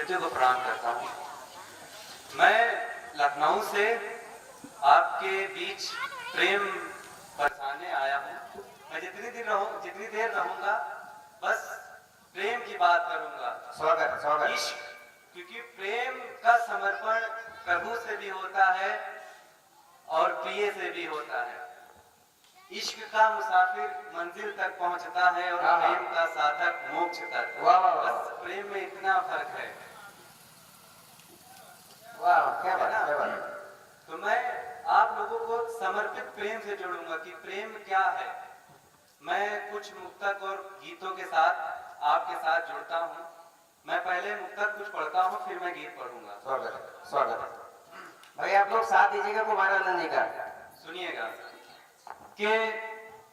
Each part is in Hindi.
मृत्यु को प्रणाम करता हूँ। मैं लखनऊ से आपके बीच प्रेम बरसाने आया हूँ। मैं जितनी देर रहूंगा बस प्रेम की बात करूंगा। स्वागत स्वागत। इश्क, क्योंकि प्रेम का समर्पण प्रभु से भी होता है और प्रिय से भी होता है। इश्क का मुसाफिर मंजिल तक पहुंचता है और प्रेम का साधक मोक्ष तक। बस प्रेम में इतना फर्क है। वाह, क्या बात है, क्या बात है। तो मैं आप लोगों को समर्पित प्रेम से जोड़ूंगा कि प्रेम क्या है। मैं कुछ मुक्तक और गीतों के साथ आपके साथ जुड़ता हूँ। मैं पहले मुक्तक कुछ पढ़ता हूँ, फिर मैं गीत पढ़ूंगा। स्वागत स्वागत। भाई आप लोग साथ दीजिएगा कुमारानंद जी का। सुनिएगा कि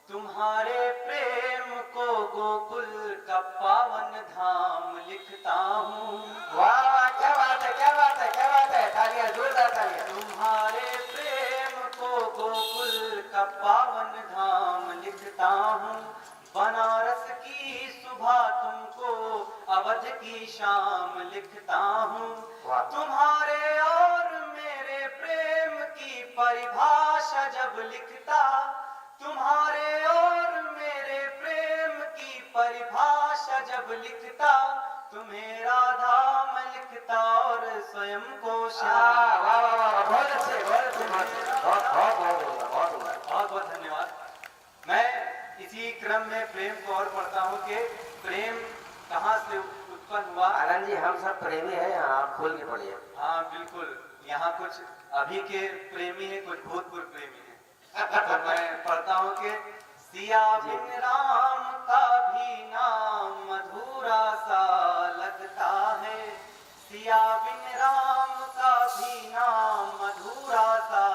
तुम्हारे प्रेम को गोकुल का पावन धाम लिखता हूँ। वाह वाह, क्या बात है, क्या बात है, क्या बात है। तालियां, जोरदार तालियां। तुम्हारे प्रेम को गोकुल का पावन धाम लिखता हूँ। बनारस की सुबह तुमको अवध की शाम लिखता हूँ। तुम्हारे और मेरे प्रेम की परिभाषा जब लिखता, तुम्हारे और मेरे प्रेम की परिभाषा जब लिखता, तुम्हें राधा मैं लिखता और स्वयं को श्याम। वाह वाह वाह, बहुत अच्छे, बहुत अच्छे, बहुत बहुत धन्यवाद। मैं इसी क्रम में प्रेम को और पढ़ता हूँ कि प्रेम कहाँ से उत्पन्न हुआ। आनंद जी, हम सब प्रेमी हैं, आप खोल के पढ़िए। हाँ बिल्कुल, यहाँ कुछ अभी के प्रेमी है, कुछ भूतपूर्व प्रेमी है। तो मैं पढ़ता हूँ कि सिया बिन राम का भी नाम अधूरा सा लगता है। सिया बिन राम का भी नाम अधूरा सा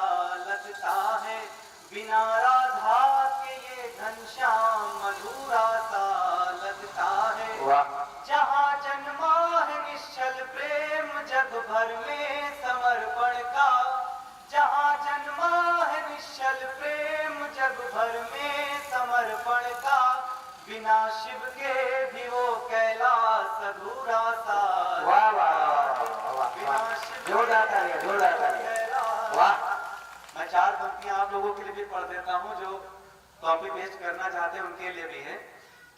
लगता है। बिना राधा के ये घनश्याम अधूरा सा लगता है। जहाँ जन्मा है निश्चल प्रेम जग भर में समर्पण का, जहाँ जन्मा है निश्चल प्रेम जग भर में समर्पण का, बिना शिव के भी वो कैलाश अधूरा सा। वाह वाह, बिना शिव जोरदार तालियां, जोरदार तालियां। वाह। मैं 4 पंक्तियां आप लोगों के लिए भी पढ़ देता हूँ, जो कॉपी पेस्ट करना चाहते हैं उनके लिए भी है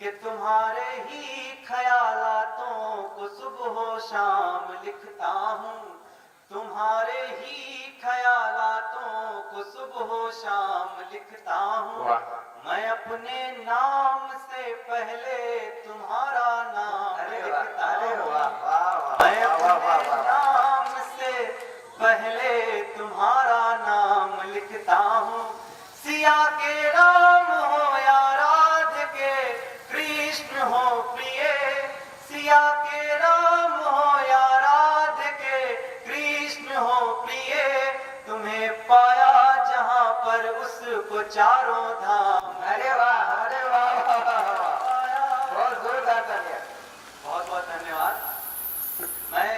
कि तुम्हारे ही ख्यालातों को सुबह शाम लिखता हूँ। तुम्हारे ही ख्यालातों को सुबह शाम लिखता हूँ। मैं अपने नाम से पहले तुम्हारा नाम लिखता हूँ। मैं अपने नाम से पहले तुम्हारा नाम लिखता हूँ। सिया के राम हो या राध के कृष्ण हो प्रिय, सिया के राम हो या राध के कृष्ण हो प्रिय, तुम्हें पाया जहाँ पर उसको चारों धाम। अरे वाह, अरे वाह, बहुत जोरदार तालियां। बहुत बहुत धन्यवाद। मैं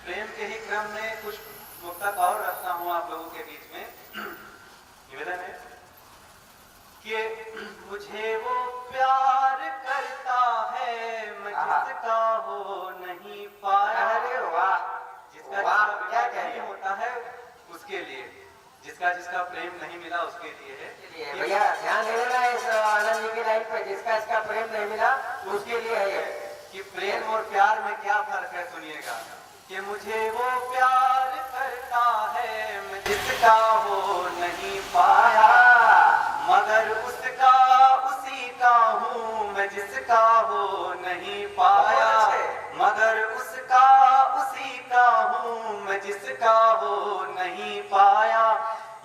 प्रेम के ही क्रम में कुछ मुक्तक और रखता हूँ आप लोगों के बीच में। निवेदन है कि मुझे वो प्यार करता है मैं जिसका हो नहीं पाया। अरे वाह, जिसका क्या नहीं होता है उसके लिए, जिसका प्रेम नहीं मिला उसके लिए है। भैया ध्यान देना इस आनंद जी की लाइन पे, जिसका प्रेम नहीं मिला उसके लिए है ये। कि प्रेम और प्यार में क्या फर्क है सुनिएगा कि मुझे वो प्यार करता है मैं जिसका हो नहीं पाया, मगर उसका उसी का हूँ मैं जिसका हो नहीं पाया। मगर उसका उसी का हूँ मैं जिसका हो नहीं पाया।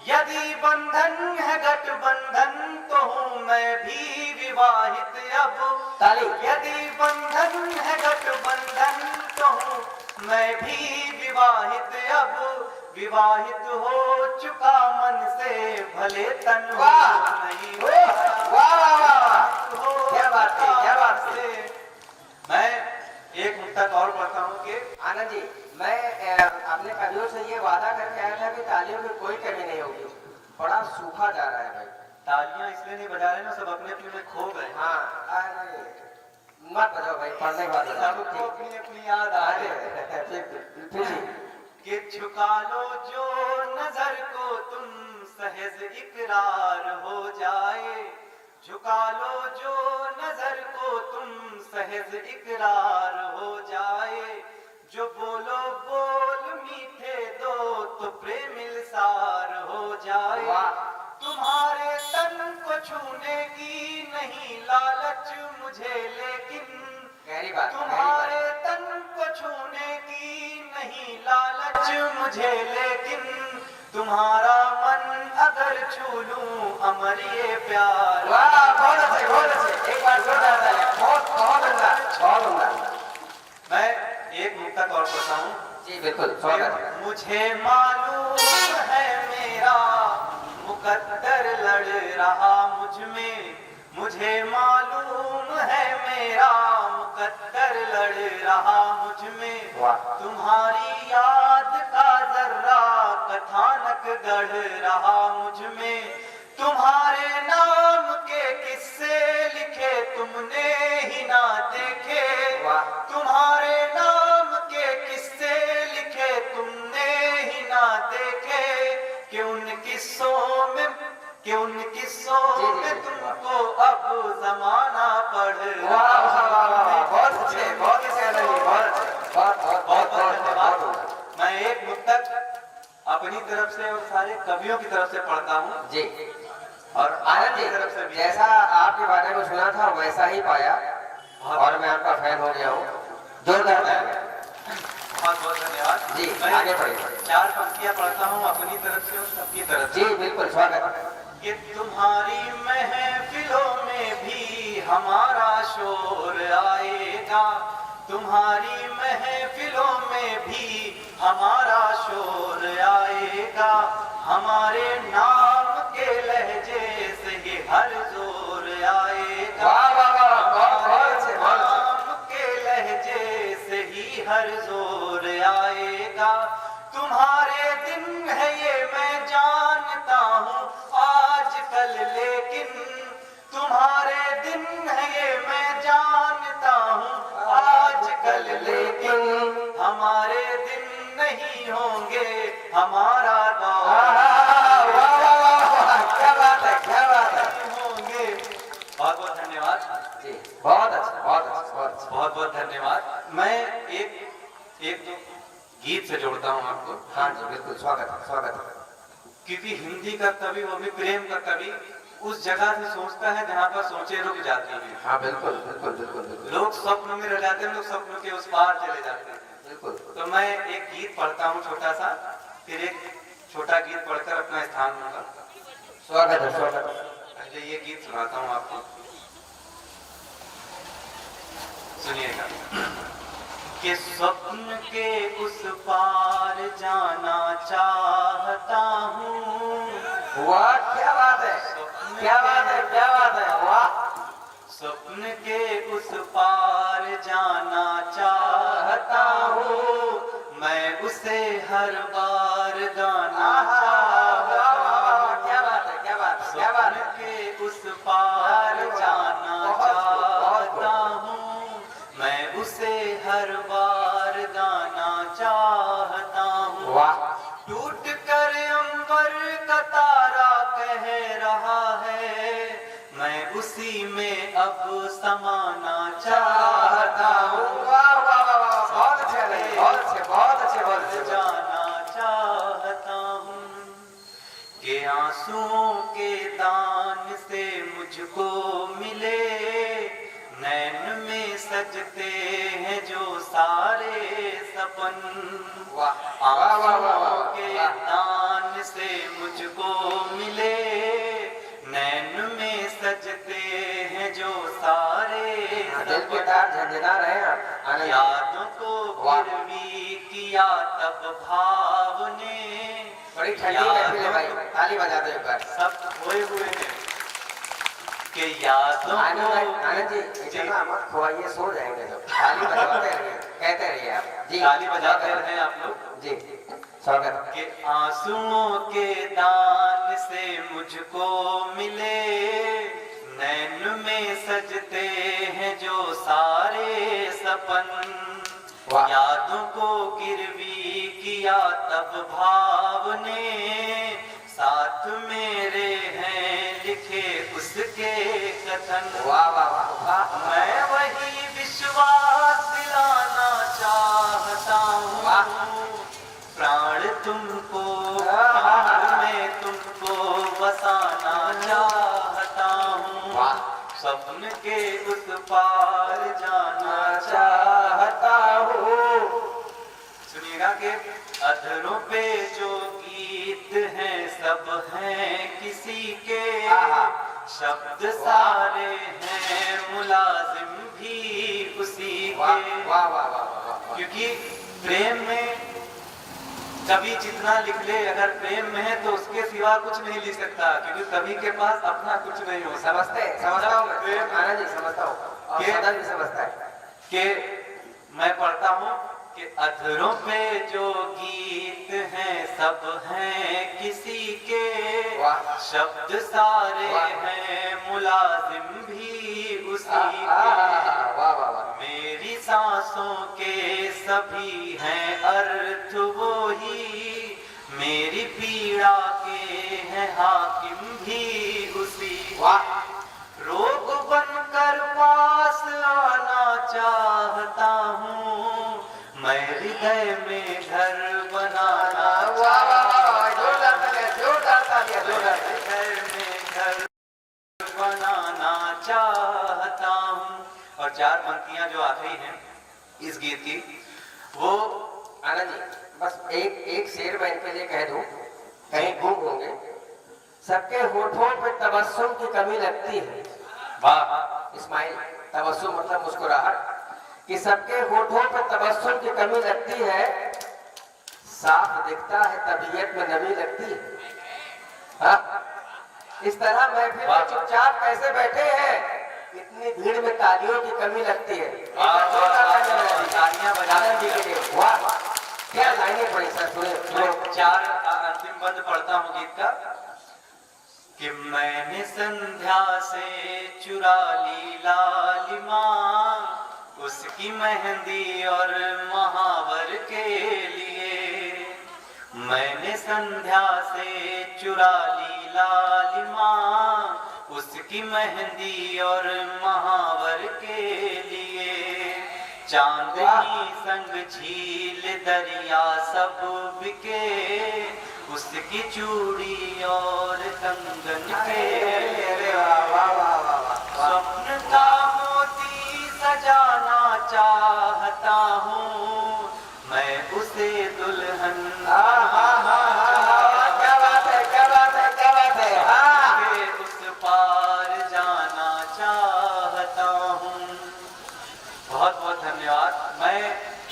यदि बंधन है गठबंधन तो हूँ मैं भी विवाहित अब। यदि बंधन है गठबंधन तो हूँ मैं भी विवाहित अब। विवाहित हो चुका मन से भले तन नहीं। क्या बात है, क्या बात है। मैं एक मुक्तक और पढ़ता हूँ कि आनंद जी, मैं अपने कवियों से ये वादा करके आया था कि तालियों में कोई कमी नहीं होगी। बड़ा सूखा जा रहा है भाई। तालियां इसलिए नहीं बजा रहे ना, सब अपने अपने में खो गए। हाँ, मत बजाओ भाई, पढ़ने के बाद बजाओ। सबको अपनी अपनी याद आ जाए। कि झुका लो जो नजर को तुम सहज इकरार हो जाए, झुका लो जो नजर को तुम सहज इकरार हो जाए, जो बोलो बोल मीठे दो तो प्रेम इल्सार हो जाए। तुम्हारे तन को छूने की नहीं लालच मुझे, लेकिन तुम्हारे तन को छूने की नहीं लालच मुझे, लेकिन तुम्हारा मन अगर छू लूं अमर ये प्यार। वाह, बहुत अच्छे, बहुत अच्छे। एक बार जोरदार तालियां। बहुत बहुत उम्दा, बहुत उम्दा। मैं एक मुक्तक और पढ़ता हूँ। जी बिल्कुल, स्वागत है। मुझे मालूम है मेरा मुकद्दर लड़ रहा मुझ में, मुझे मालूम है मेरा मुकद्दर लड़ रहा मुझ में, तुम्हारी याद का जर्रा कथानक गढ़ रहा मुझ में, तुम्हारे नाम के किस्से लिखे तुमने ही ना देखे, तुम्हारे नाम के किस्से लिखे तुमने ही ना देखे, कि उन किस्सों में तुमको अब जमाना पढ़ रहा। बहुत अच्छे, बहुत अच्छे, बहुत धन्यवाद। मैं एक मुक्तक अपनी तरफ से और सारे कवियों की तरफ से पढ़ता हूँ जी। और आनंद जी, तरफ से भी। जैसा आपके बारे में सुना था वैसा ही पाया और मैं आपका फैन हो गया हूँ। जोरदार तालियां। बहुत बहुत धन्यवाद जी, मैं आगे बढ़िए। 4 पंक्तियां पढ़ता हूँ अपनी तरफ से और सबकी तरफ से। जी बिल्कुल, स्वागत। कि तुम्हारी महफिलों में भी हमारा शोर आएगा, तुम्हारी महफिलों में भी हमारा शोर आएगा, हमारे नाम के लहजे से ही हर जोर आएगा, हमारे नाम के लहजे से ही हर जोर आएगा, तुम्हारे दिन है ये मैं जानता हूँ आजकल, लेकिन तुम्हारे दिन है ये मैं जानता हूँ आजकल, लेकिन हमारे दिन नहीं होंगे हमारा दौर। क्या बात है, क्या बात है। होंगे। बहुत बहुत धन्यवाद जी, बहुत अच्छा, बहुत अच्छा, बहुत अच्छा। बहुत बहुत धन्यवाद। मैं एक दो गीत से जोड़ता हूँ आपको। हाँ जी बिल्कुल, स्वागत है, स्वागत है। क्योंकि हिंदी का कवि, वो भी प्रेम का कवि, उस जगह से सोचता है जहाँ पर सोचे रुक जाती हैं। हाँ बिल्कुल बिल्कुल बिल्कुल बिल्कुल। लोग स्वप्न में रह जाते हैं, लोग स्वप्न के उस पार चले जाते हैं। बिल्कुल। तो मैं एक गीत पढ़ता हूँ छोटा सा, फिर एक छोटा गीत पढ़कर अपना स्थान लूंगा। स्वागत है, स्वागत है। पहले ये गीत सुनाता हूँ आपको, सुनिएगा। कि स्वप्न के उस पार जाना चाहता हूँ। वाह, क्या बात है, क्या बात है, क्या बात है, वाह। स्वप्न के उस पार जाना चाहता हूँ, मैं उसे हर बार गाना चाहता हूँ। क्या बात है, क्या बात है, क्या बात है। स्वप्न के उस पार जाना चाहता हूँ, मैं उसे हर बार गाना चाहता हूँ। वाह। टूट कर अंबर का तारा कह रहा है, मैं उसी में अब समाना चाहता हूँ। वाह वाह वाह वाह, बहुत अच्छे लगे, बहुत अच्छे, बहुत अच्छे, बहुत अच्छे। जाना चाहता हूँ कि आंसुओं के दान से मुझको मिले, नैन में सजते हैं जो सारे सपन। आंसुओं के दान से मुझको मिले, नैन में सजते हैं जो सारे सपन। झंझना रहे हैं। यादों को गिरवी किया तब भाव ने, बड़ी ठंडी महफिल है भाई, ताली बजा दो एक बार। सब खोए हुए हैं कि यादों आनंद जी, इतना मत खोइए, सो जाएंगे तो। ताली बजाते रहिए, कहते रहिए आप जी। ताली बजाते रहे आप लोग जी, स्वागत। कि आंसुओं के दान से मुझको मिले, नैन में सजते हैं जो सारे सपन, वाह। यादों को गिरवी किया तब भाव ने, साथ मेरे हैं लिखे उसके कथन। वाह वाह वाह वाह। मैं वही विश्वास दिलाना चाहता हूँ, प्राण तुमको प्राण में तुमको बसाना चाहता हूँ, स्वप्न के उस पार जाना चाहता हूँ। सुनिएगा कि अधरों पे जो गीत हैं सब हैं किसी के, शब्द सारे हैं मुलाजिम भी उसी के। क्योंकि प्रेम में कवि जितना लिख ले, अगर प्रेम में है तो उसके सिवा कुछ नहीं लिख सकता, क्योंकि कवि के पास अपना कुछ नहीं हो। समझता हूँ आनंद जी, समझता हूँ और सदन भी समझता है कि मैं पढ़ता हूँ कि अधरों पे जो गीत हैं सब हैं किसी के, शब्द सारे हैं मुलाजिम भी उसी के। मेरी सांसों के सभी हैं अर्थ वो ही, मेरी पीड़ा के हैं हाकिम भी उसी के। रोग बनकर पास आना चाहता हूँ, मैं हृदय में घर बनाना हृदय में घर बनाना चाहता हूँ। और चार पंक्तियां जो आखिरी हैं इस गीत की, वो आनंद जी बस एक शेर मैं इनके लिए कह दूं, कहीं गुम होंगे। सबके होठों पे तबस्सुम की कमी लगती है। वाह। इस्माइल, तबस्सुम मतलब मुस्कुराहट, कि सबके होठों पे तबस्सुम की कमी लगती है, साफ दिखता है तबीयत में नमी लगती है। हाँ? इस तरह महफिल में चुपचाप कैसे बैठे हैं, इतनी भीड़ में तालियों की कमी लगती है। तालियां जी के लिए वाह, क्या लाइनें पड़ी सर, सुने। चार अंतिम बंद पढ़ता हूँ गीत का कि मैंने संध्या से चुरा ली लालिमा, उसकी मेहंदी और महावर के लिए। मैंने संध्या से चुरा ली लालिमा, उसकी मेहंदी और महावर के लिए। चांदनी संग झील दरिया सब बिके, उसकी चूड़ी और कंगन के। स्वप्न का मोती सजाना चाहता हूँ, मैं उसे दुल्हन क्या बात है, क्या बात है, क्या बात है। उस पार जाना चाहता हूँ। बहुत बहुत धन्यवाद। मैं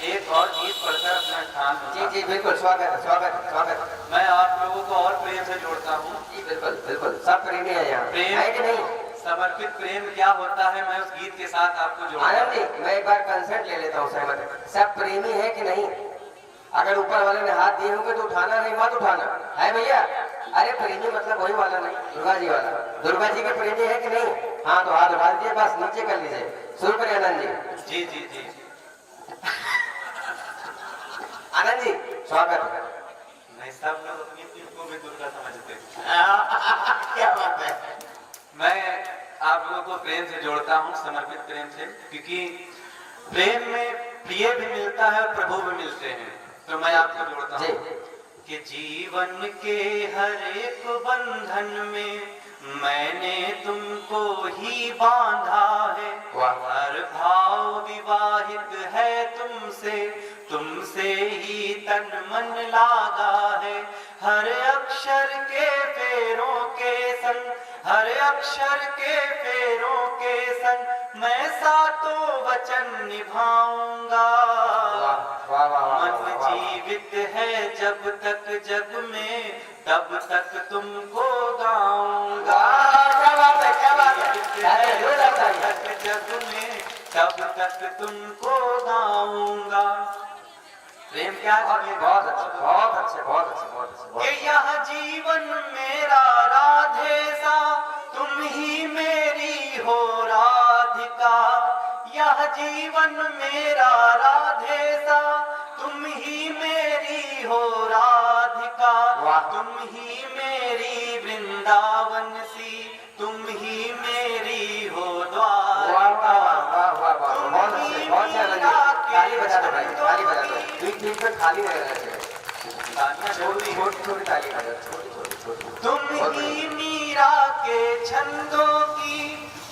एक और गीत पढ़कर अपना स्थान जी जी बिल्कुल, स्वागत स्वागत स्वागत। मैं आप लोगों को और प्रेम से जोड़ता हूँ। जी बिल्कुल बिल्कुल, सब प्रेमी है यहाँ, प्रेम है कि नहीं? समर्पित प्रेम क्या होता है, मैं उस गीत के साथ आपको जोड़ता आनंद जी, मैं एक बार कंसर्ट ले लेता हूँ सहमत। सब प्रेमी है कि नहीं? अगर ऊपर वाले ने हाथ दिए होंगे तो उठाना, नहीं मत उठाना, है भैया? अरे प्रेमी मतलब वही वाला नहीं, दुर्गा जी वाला। दुर्गा जी के प्रेमी है कि नहीं? हाँ तो हाथ उठा दीजिए, बस नीचे कर लीजिए। शुरू करिए आनंद जी। जी जी जी। आनंद जी स्वागत। नहीं, सब लोग अपनी को भी दुर्गा समझते हैं। क्या बात है। मैं आप लोगों को प्रेम से जोड़ता हूँ, समर्पित प्रेम से, क्योंकि प्रेम में प्रिय भी मिलता है और प्रभु भी मिलते हैं। तो मैं आपको जोड़ता हूँ कि जीवन के हर एक बंधन में मैंने तुमको ही बांधा है। हर भाव विवाहित है तुमसे, तुमसे ही तन मन लागा है। हर अक्षर के फेरों के संग, हर अक्षर के फेरों के संग मैं सातों वचन निभाऊंगा। मन जीवित है जब तक जग में, तब तक तुमको गाऊंगा। क्या बात है, क्या बात है। जब तक जग में, तब तक तुमको गाऊंगा। प्रेम क्या है? बहुत अच्छे बहुत अच्छे बहुत अच्छे बहुत अच्छे। कि यह जीवन मेरा राधे सा, तुम ही मेरी हो राधा। जीवन मेरा राधे सा, तुम ही मेरी हो राधिका, तुम ही मेरी वृंदावन सी, तुम ही मेरी हो द्वारिका, तुम ही मीरा के छंदों की, बीच में खाली नहीं रहना चाहिए, छोटी छोटी ताली बजा, छोटी। तुम ही मीरा के छंदों की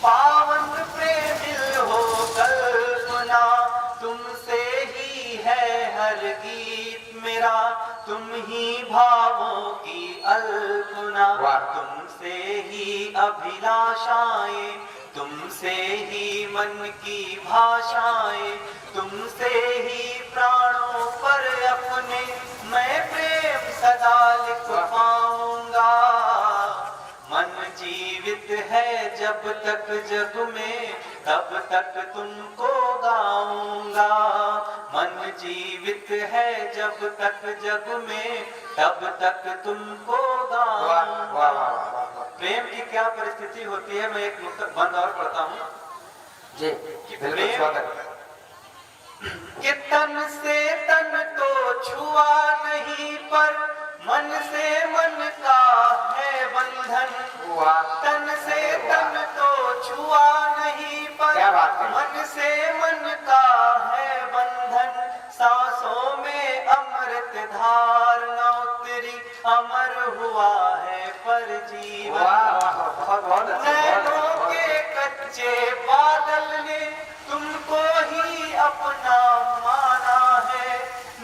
पावन प्रेमिल हो कल्पना, तुमसे ही है हर गीत मेरा, तुम ही भावों की अल्पना, तुमसे ही अभिलाषाएं, तुमसे ही मन की भाषाएं, तुमसे ही प्राणों पर अपने मैं प्रेम सदा लिख पाऊंगा। मन जीवित है जब तक जग में, तब तक तुमको गाऊंगा। मन जीवित है जब तक जग में, तब तक तुमको गाऊंगा। प्रेम की क्या परिस्थिति होती है, मैं एक मुक्तक बंद और पढ़ता हूँ जी। प्रेम कि तन से तन तो छुआ नहीं, पर मन से मन का है बंधन। तन से तन तो छुआ नहीं, पर मन से मन का है बंधन। सांसों में अमृत धार न उतरी, अमर हुआ है पर जीवन। नैनों के कच्चे बादल ने तुमको ही अपना माना है।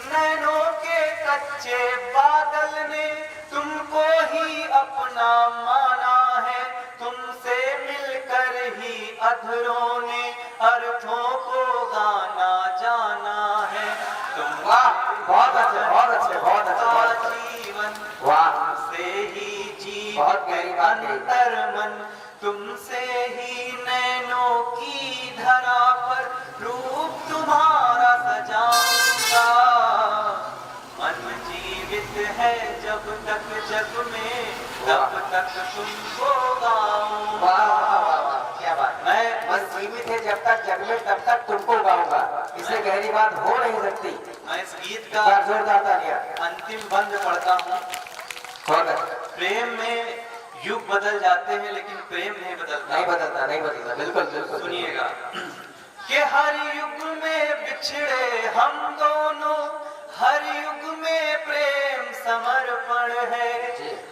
नैनों के कच्चे बादल ने तुमको ही अपना माना है। तुमसे मिलकर ही अधरों ने अर्थों को गाना जाना है। बहुत अच्छे जीवन वाह से ही बहुत जीवन गहरी बात कही। अंतर मन, तुमसे ही नैनों की धरा पर रूप तुम्हारा सजाऊंगा। मन जीवित है जब तक जग में, तब तक तुमको गाऊंगा। क्या बात। मैं मन जीवित है जब तक जग में, तब तक तुमको गाऊंगा। इससे गहरी बात हो नहीं सकती। मैं इस गीत का जोरदार तालियां। अंतिम बंद पढ़ता हूँ। प्रेम में युग बदल जाते हैं, लेकिन प्रेम नहीं बदलता। नहीं बदलता बिल्कुल। सुनिएगा कि हर युग में बिछड़े हम दोनों, हर युग में प्रेम समर्पण है।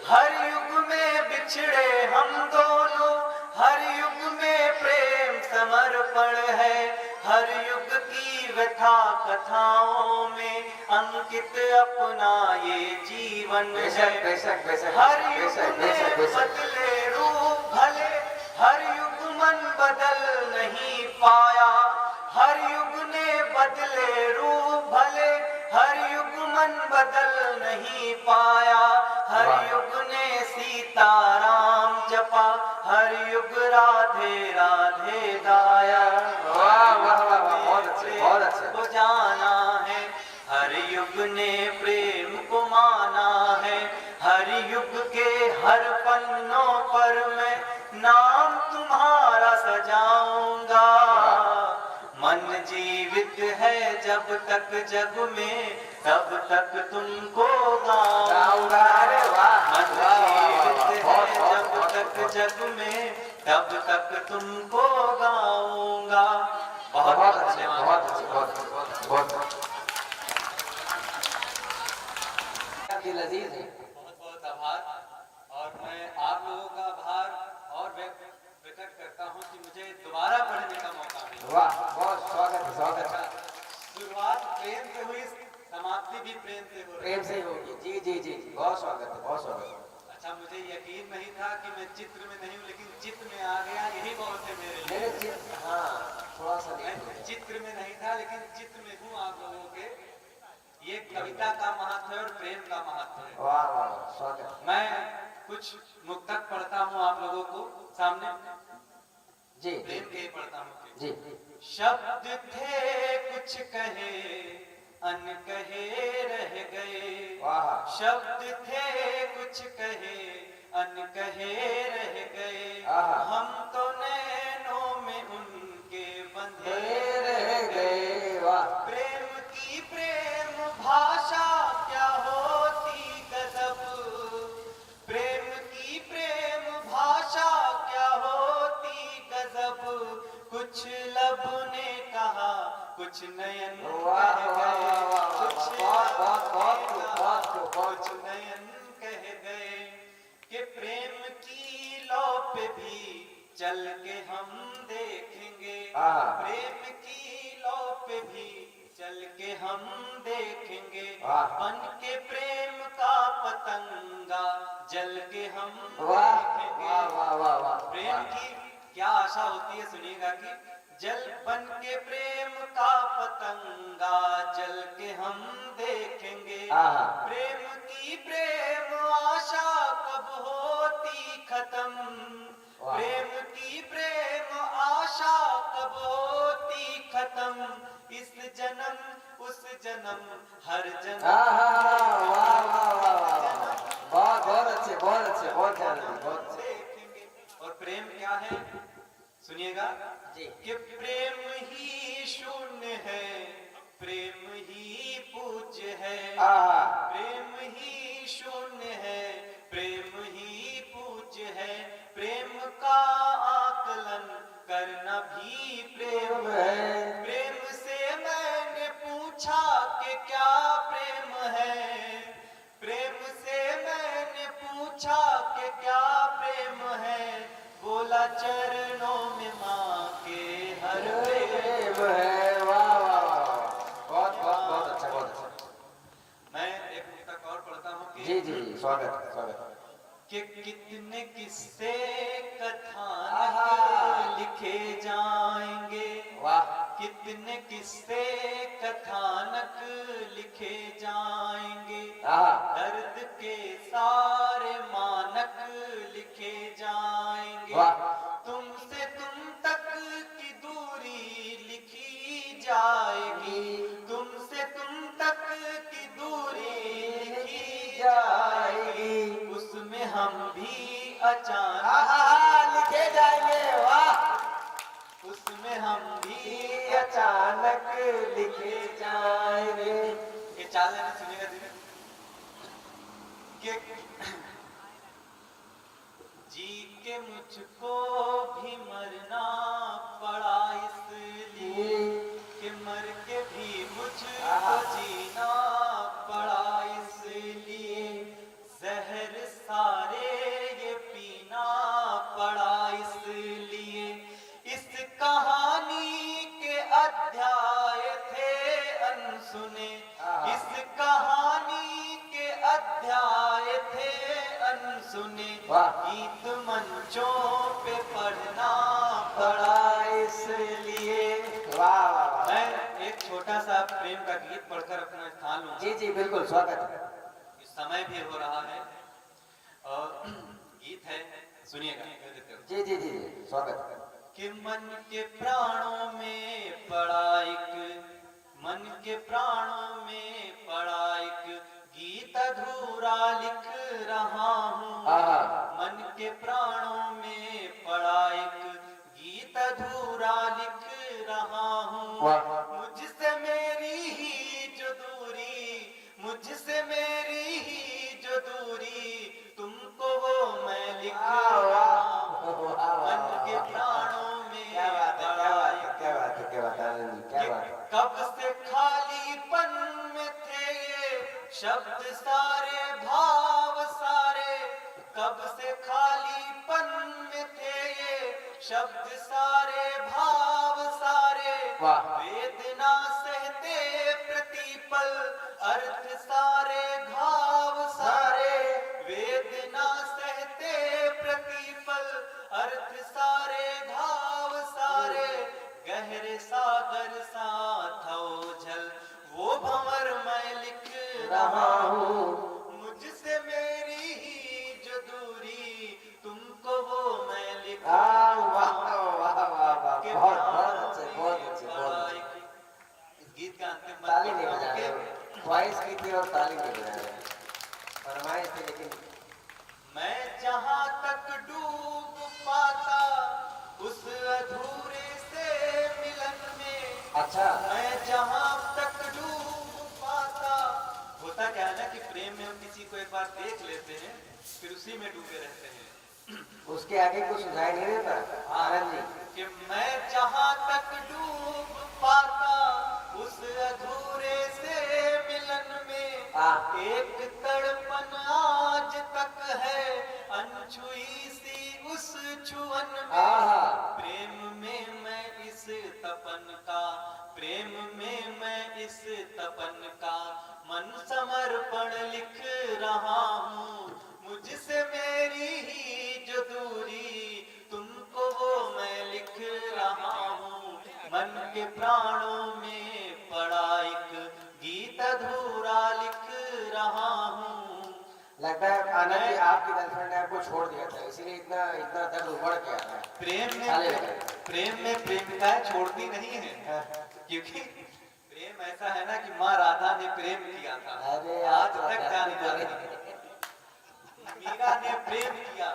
हर युग में बिछड़े हम दोनों, हर युग में प्रेम समर्पण है। हर युग की व्यथा कथाओं में अंकित अपना ये जीवन है। हर युग में बदले रूप भले, हर युग मन बदल नहीं पाया। हर युग ने बदले रूप भले, हर युग मन बदल नहीं पाया। हर युग ने सीताराम जपा, हर युग राधे राधे गाया। बहुत अच्छे। को जाना है, हर युग ने प्रेम को माना है। हर युग के हर पन्नों पर मैं नाम तुम्हारा सजाऊंगा। मन जीवित है जब तक जग में, तब तक तुमको गाऊंगा। मन जीवित है जब तक जग में, तब तक तुमको गाऊंगा। बहुत अच्छे। लजीज है। बहुत बहुत आभार। और मैं आप लोगों का आभार और प्रकट करता हूँ कि मुझे दोबारा पढ़ने का मौका मिला। वाह, बहुत स्वागत है। शुरुआत प्रेम से हुई, समाप्ति भी प्रेम से हो रही। प्रेम से होगी। जी। बहुत स्वागत है। अच्छा, मुझे यकीन नहीं था कि मैं चित्र में नहीं हूँ, लेकिन चित्र में आ गया। यही बहुत है मेरे लिए। थोड़ा सा मैं चित्र में नहीं था, लेकिन चित्र में हूँ आप लोगों के। ये कविता का महत्व है और प्रेम का महत्व है। वाह, स्वागत। मैं कुछ मुक्तक पढ़ता हूँ आप लोगों को सामने। जी प्रेम के पढ़ता हूँ जी। शब्द थे कुछ कहे, अनकहे रह गए। वाह। शब्द थे कुछ कहे, अनकहे रह गए। आहा। हम तो नैनों में उनके बंधे कुछ नयन वाह, कह वाह, गए, वाह, वाह, वाह, कुछ बहुत, बहुत, बहुत, आएगा, बहुत, बहुत। कुछ नयन कह गए कि प्रेम की लौ पे भी चल के हम देखेंगे, हाँ। प्रेम की लौ पे भी चल के हम देखेंगे, वाह। बन के प्रेम का पतंगा जल के हम वाह, देखेंगे। वाह, वाह, वाह, वाह, प्रेम वाह। की क्या आशा होती है, सुनिएगा कि जल बन के प्रेम का पतंगा जल के हम देखेंगे, हाँ। प्रेम की प्रेम आशा कब होती खत्म, वाह। प्रेम की प्रेम आशा कब होती खत्म, इस जन्म उस जन्म हर जन्म वाह, वाह, वाह, वाह, वाह। बहुत बहुत अच्छे, बहुत अच्छे, बहुत अच्छे, बहुत अच्छे। देखेंगे। और प्रेम क्या है, सुनिएगा जी। कि प्रेम ही शून्य है, प्रेम ही पूज्य है, हाँ। प्रेम ही शून्य है, प्रेम ही पूज्य है, प्रेम का आकलन करना भी प्रेम है। प्रेम से मैंने पूछा कि क्या प्रेम है, प्रेम से मैंने पूछा कि क्या प्रेम है, बोला चरणों में माँ के हर प्रेम प्रेम है, वाह, वाह, वाह। बहुत बहुत बहुत अच्छा, बहुत अच्छा। मैं एक पुस्तक और पढ़ता हूँ कि जी जी, स्वागत स्वागत। कि कितने किस्से कथानक आहा। लिखे जाएंगे, वाह। कितने किस्से कथानक लिखे जाएंगे, हाँ। दर्द के सारे मानक लिखे जाएंगे, वाह। तुमसे तुम तक की दूरी लिखी जाएगी, तुमसे तुम तक की दूरी लिखी जाएगी, उसमें हम भी अचानक लिखे जाएंगे, वाह। उसमें हम भी अचानक लिखे जाएंगे। ये चाल लेना, सुनिएगा धीरे कि जी के मुझको भी मरना पड़ा इसलिए, कि मर के भी मुझको जीना पड़ा इसलिए, जहर सारे ये पीना पड़ा इसलिए, इस कहानी के अध्याय थे अनसुने, इस कहानी के अध्याय थे अनसुने, गीत मंचों पे पढ़ना पड़ा इसलिए। वाह वाह वाह। मैं एक छोटा सा प्रेम का गीत पढ़कर अपना स्थान लूंगा। जी जी बिल्कुल, स्वागत। इस समय भी हो रहा है और गीत है, सुनिएगा। जी जी जी जी, स्वागत। कि मन के प्राणों में पड़ा एक, मन के प्राणों में पड़ा एक गीत अधूरा लिख रहा हूँ, मन के प्राणों में पड़ा एक गीत अधूरा लिख रहा हूँ, मुझसे मेरी ही जो दूरी, मुझसे मेरी ही जो दूरी, तुमको वो मैं लिख रहा हूँ, मन के प्राणों में क्या बात है, क्या बात है, क्या बात है, क्या बात है, आनंद जी, क्या कि बात है। कब से खालीपन में थे ये शब्द सारे, भाव सारे, कब से खालीपन में थे ये शब्द सारे, भाव सारे, वेदना सहते प्रतिपल, अर्थ सारे, घाव सारे, वेदना सहते प्रतिपल, अर्थ सारे, घाव सारे, गहरे सागर सा था ओझल, वो भंवर मैं लिख रहा हूँ, मुझसे मेरी ही जो दूरी, तुमको वो मैं लिख रहा हूँ। वाह वाह वाह वाह, बहुत बहुत अच्छे, बहुत अच्छे, बहुत अच्छे। इस गीत का अंतिम ताली नहीं बजा रहे हो, ख्वाहिश की थी और ताली नहीं बजा रहे, फरमाइश थी लेकिन। मैं जहाँ तक डूब पाता उस अधूरे से मिलन में, अच्छा। मैं जहाँ तक डूब पाता, होता क्या है ना कि प्रेम में हम किसी को एक बार देख लेते हैं फिर उसी में डूबे रहते हैं, उसके आगे कुछ सुनाई नहीं देता आनंद जी। कि मैं जहाँ तक डूब पाता इस अधूरे से मिलन में हाँ। एक तड़पन आज तक है, अनछुई सी उस छुअन में। आहा। प्रेम में मैं इस तपन का, प्रेम में मैं इस तपन का मन समर्पण लिख रहा हूँ। मुझसे मेरी ही जो दूरी, तुमको वो मैं लिख रहा हूँ। मन के प्राणों में पड़ा एक गीत अधूरा लिख रहा हूँ। लगता है आनंद जी आपकी गर्लफ्रेंड ने आपको छोड़ दिया था, इसीलिए इतना इतना दर्द उमड़ गया था। प्रेम में प्रेमिकाएं छोड़ती नहीं है, क्योंकि प्रेम ऐसा है ना कि माँ राधा ने प्रेम किया था, अरे आज तक जाने वाले मीरा ने प्रेम किया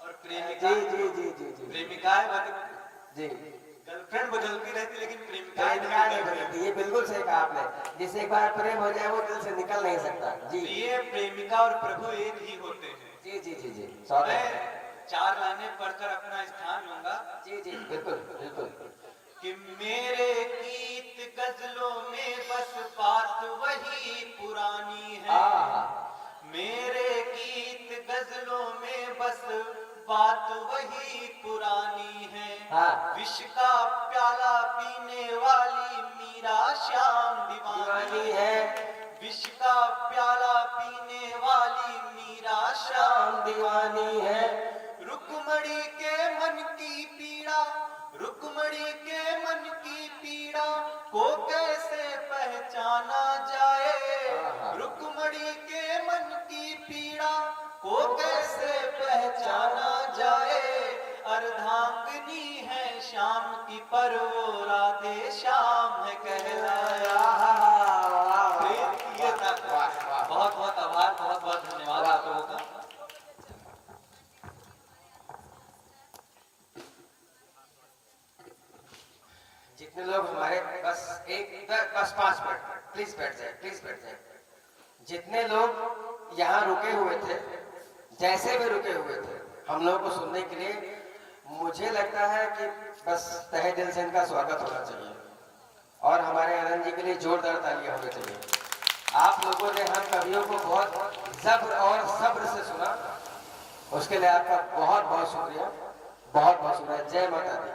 और प्रेमिकाएं जी गर्लफ्रेंड बदलती रहती, लेकिन प्रेमिकाएं नहीं बदलती। ये बिल्कुल सही कहा आपने, जिसे एक बार प्रेम हो जाए वो दिल से निकल नहीं सकता। जी ये प्रेमिका और प्रभु एक ही होते हैं। जी जी जी जी मैं 4 लाइनें पढ़कर अपना स्थान लूंगा। जी जी बिल्कुल बिल्कुल। कि मेरे गीत गजलों में बस बात वही पुरानी है, मेरे गीत गजलों में बस बात वही पुरानी है। विष का प्याला पीने वाली मीरा श्याम दीवानी है, विष का प्याला पीने वाली मीरा श्याम दीवानी है। रुक्मणी के मन की पीड़ा, रुक्मणी के मन की पीड़ा को कैसे पहचाना जाए, रुक्मणी के मन की पीड़ा को कैसे पहचाना जाए। अर्धांगिनी है श्याम की पर वो राधे श्याम है कहलाया। बहुत बहुत आभार, बहुत बहुत धन्यवाद आप लोगों का। जितने लोग हमारे बस 5 मिनट प्लीज बैठ जाए, प्लीज बैठ जाए। जितने लोग यहाँ रुके हुए थे, जैसे भी रुके हुए थे हम लोगों को सुनने के लिए, मुझे लगता है कि बस तहे दिल से इनका स्वागत होना चाहिए और हमारे आनंद जी के लिए जोरदार तालियां होनी चाहिए। आप लोगों ने हम कवियों को बहुत जब्र और सब्र से सुना, उसके लिए आपका बहुत बहुत शुक्रिया, बहुत बहुत शुक्रिया। जय माता दी।